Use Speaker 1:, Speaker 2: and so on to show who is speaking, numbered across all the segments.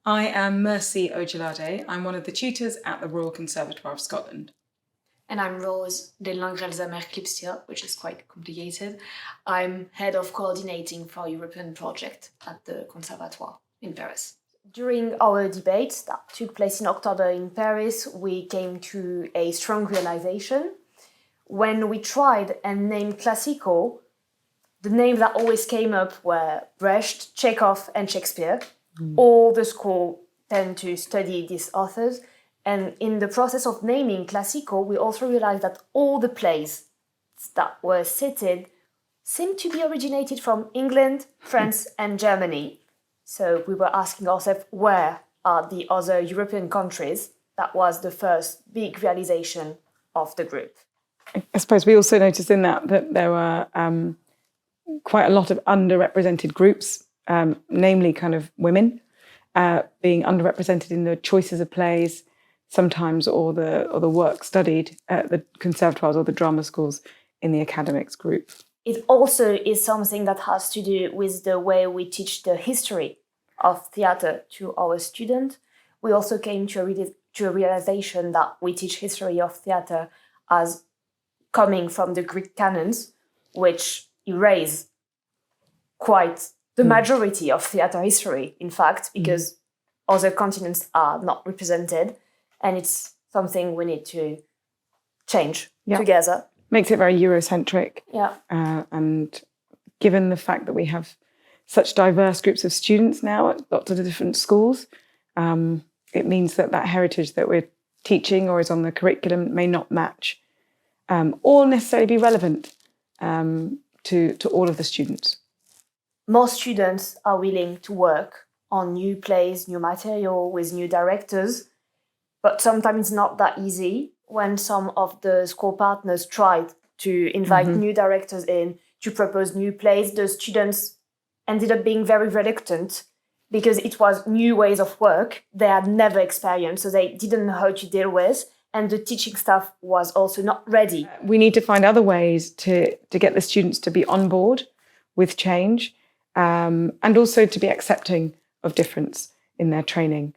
Speaker 1: I am Mercy Ojolade. I'm one of the tutors at the Royal Conservatoire of Scotland.
Speaker 2: And I'm Rose de Langrelzamer Klipstil, which is quite complicated. I'm head of coordinating for European project at the Conservatoire in Paris. During our debates that took place in October in Paris, we came to a strong realization. When we tried and named classical, the names that always came up were Brecht, Chekhov, and Shakespeare. All the school tend to study these authors. And in the process of naming classical, we also realized that all the plays that were cited seemed to be originated from England, France, and Germany. So we were asking ourselves, where are the other European countries? That was the first big realization of the group.
Speaker 1: I suppose we also noticed in that there were quite a lot of underrepresented groups, namely kind of women, being underrepresented in the choices of plays sometimes, or the work studied at the conservatoires or the drama schools in the academics group.
Speaker 2: It also is something that has to do with the way we teach the history of theatre to our students. We also came to a realization that we teach history of theatre as coming from the Greek canons, which erase quite the majority of theatre history, in fact, because other continents are not represented, and it's something we need to change together.
Speaker 1: Makes it very Eurocentric.
Speaker 2: Yeah.
Speaker 1: And given the fact that we have such diverse groups of students now at lots of the different schools, it means that heritage that we're teaching or is on the curriculum may not match or necessarily be relevant to all of the students.
Speaker 2: Most students are willing to work on new plays, new material with new directors, but sometimes it's not that easy. When some of the school partners tried to invite new directors in to propose new plays, the students ended up being very reluctant because it was new ways of work they had never experienced, so they didn't know how to deal with, and the teaching staff was also not ready.
Speaker 1: We need to find other ways to get the students to be on board with change, and also to be accepting of difference in their training,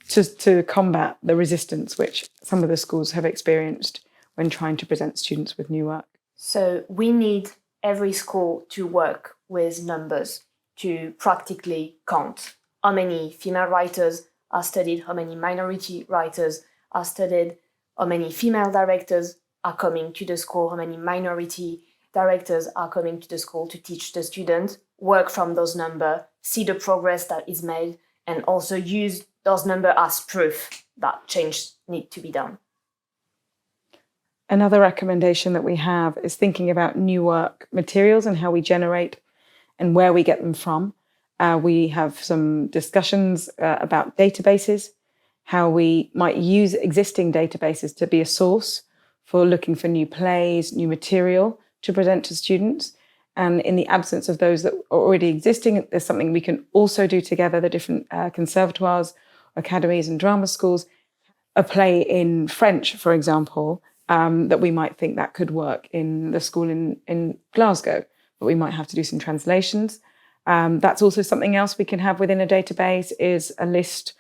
Speaker 1: to combat the resistance which some of the schools have experienced when trying to present students with new work.
Speaker 2: So we need every school to work with numbers, to practically count how many female writers are studied, how many minority writers are studied, how many female directors are coming to the school, how many minority directors are coming to the school to teach the students, work from those numbers, see the progress that is made, and also use those numbers as proof that change needs to be done.
Speaker 1: Another recommendation that we have is thinking about new work materials and how we generate and where we get them from. We have some discussions about databases, how we might use existing databases to be a source for looking for new plays, new material to present to students. And in the absence of those that are already existing, there's something we can also do together, the different conservatoires, academies and drama schools. A play in French, for example, that we might think that could work in the school in Glasgow, but we might have to do some translations. That's also something else we can have within a database, is a list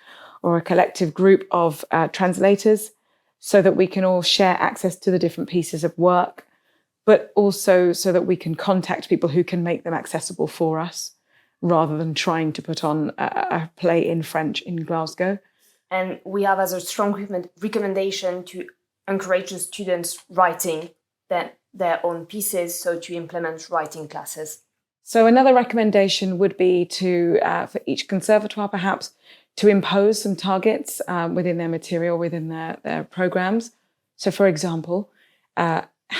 Speaker 1: or a collective group of translators, so that we can all share access to the different pieces of work, but also so that we can contact people who can make them accessible for us, rather than trying to put on a play in French in Glasgow.
Speaker 2: And we have as a strong recommendation to encourage the students writing their own pieces, so to implement writing classes.
Speaker 1: So another recommendation would be to, for each conservatoire perhaps, to impose some targets within their material, within their programs. So for example,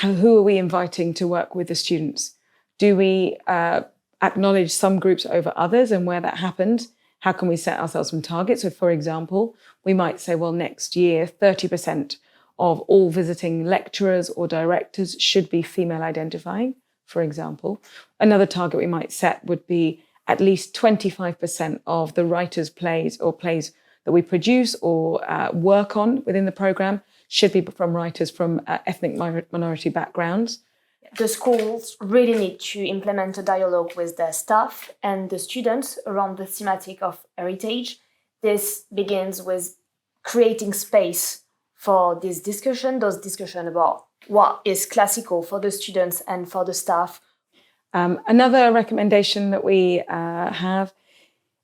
Speaker 1: who are we inviting to work with the students? Do we acknowledge some groups over others, and where that happened, how can we set ourselves some targets? So for example, we might say, well, next year, 30% of all visiting lecturers or directors should be female identifying, for example. Another target we might set would be at least 25% of the writers' plays or plays that we produce or work on within the programme should be from writers from ethnic minority backgrounds.
Speaker 2: The schools really need to implement a dialogue with their staff and the students around the thematic of heritage. this begins with creating space for this discussion, those discussions about what is classical for the students and for the staff.
Speaker 1: Another recommendation that we have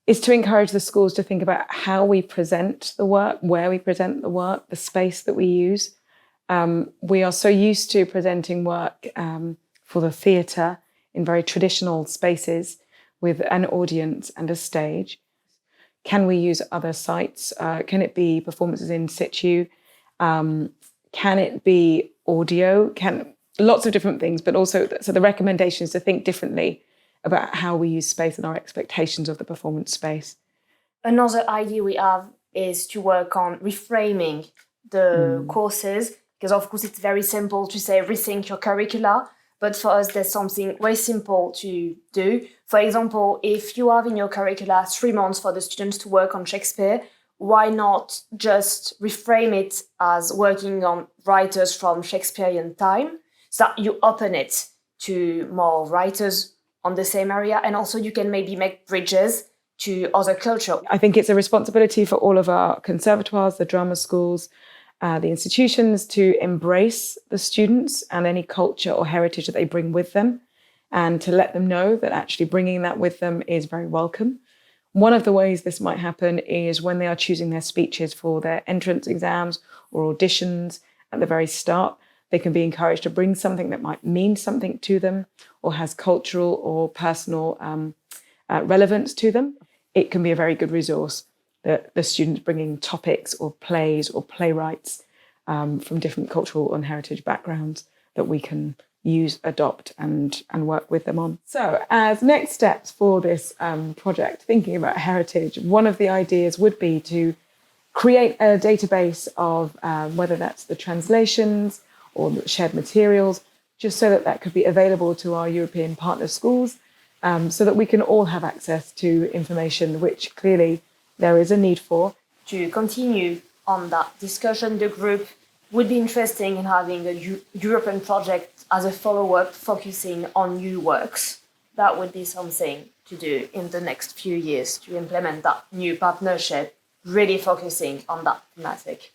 Speaker 1: is to encourage the schools to think about how we present the work, where we present the work, the space that we use. We are so used to presenting work for the theatre in very traditional spaces with an audience and a stage. Can we use other sites? Can it be performances in situ? Can it be audio? Lots of different things, but also, so the recommendation is to think differently about how we use space and our expectations of the performance space.
Speaker 2: Another idea we have is to work on reframing the courses, because of course it's very simple to say rethink your curricula, but for us there's something very simple to do. For example, if you have in your curricula 3 months for the students to work on Shakespeare, why not just reframe it as working on writers from Shakespearean time, so that you open it to more writers on the same area, and also you can maybe make bridges to other culture.
Speaker 1: I think it's a responsibility for all of our conservatoires, the drama schools, the institutions to embrace the students and any culture or heritage that they bring with them, and to let them know that actually bringing that with them is very welcome. One of the ways this might happen is when they are choosing their speeches for their entrance exams or auditions at the very start, they can be encouraged to bring something that might mean something to them or has cultural or personal relevance to them. It can be a very good resource that the students bringing topics or plays or playwrights from different cultural and heritage backgrounds that we can use, adopt and work with them on. So as next steps for this project, thinking about heritage, one of the ideas would be to create a database of whether that's the translations or the shared materials, just so that that could be available to our European partner schools, so that we can all have access to information which clearly there is a need for.
Speaker 2: To continue on that discussion, the group would be interested in having a European project as a follow-up focusing on new works. That would be something to do in the next few years to implement that new partnership, really focusing on that thematic.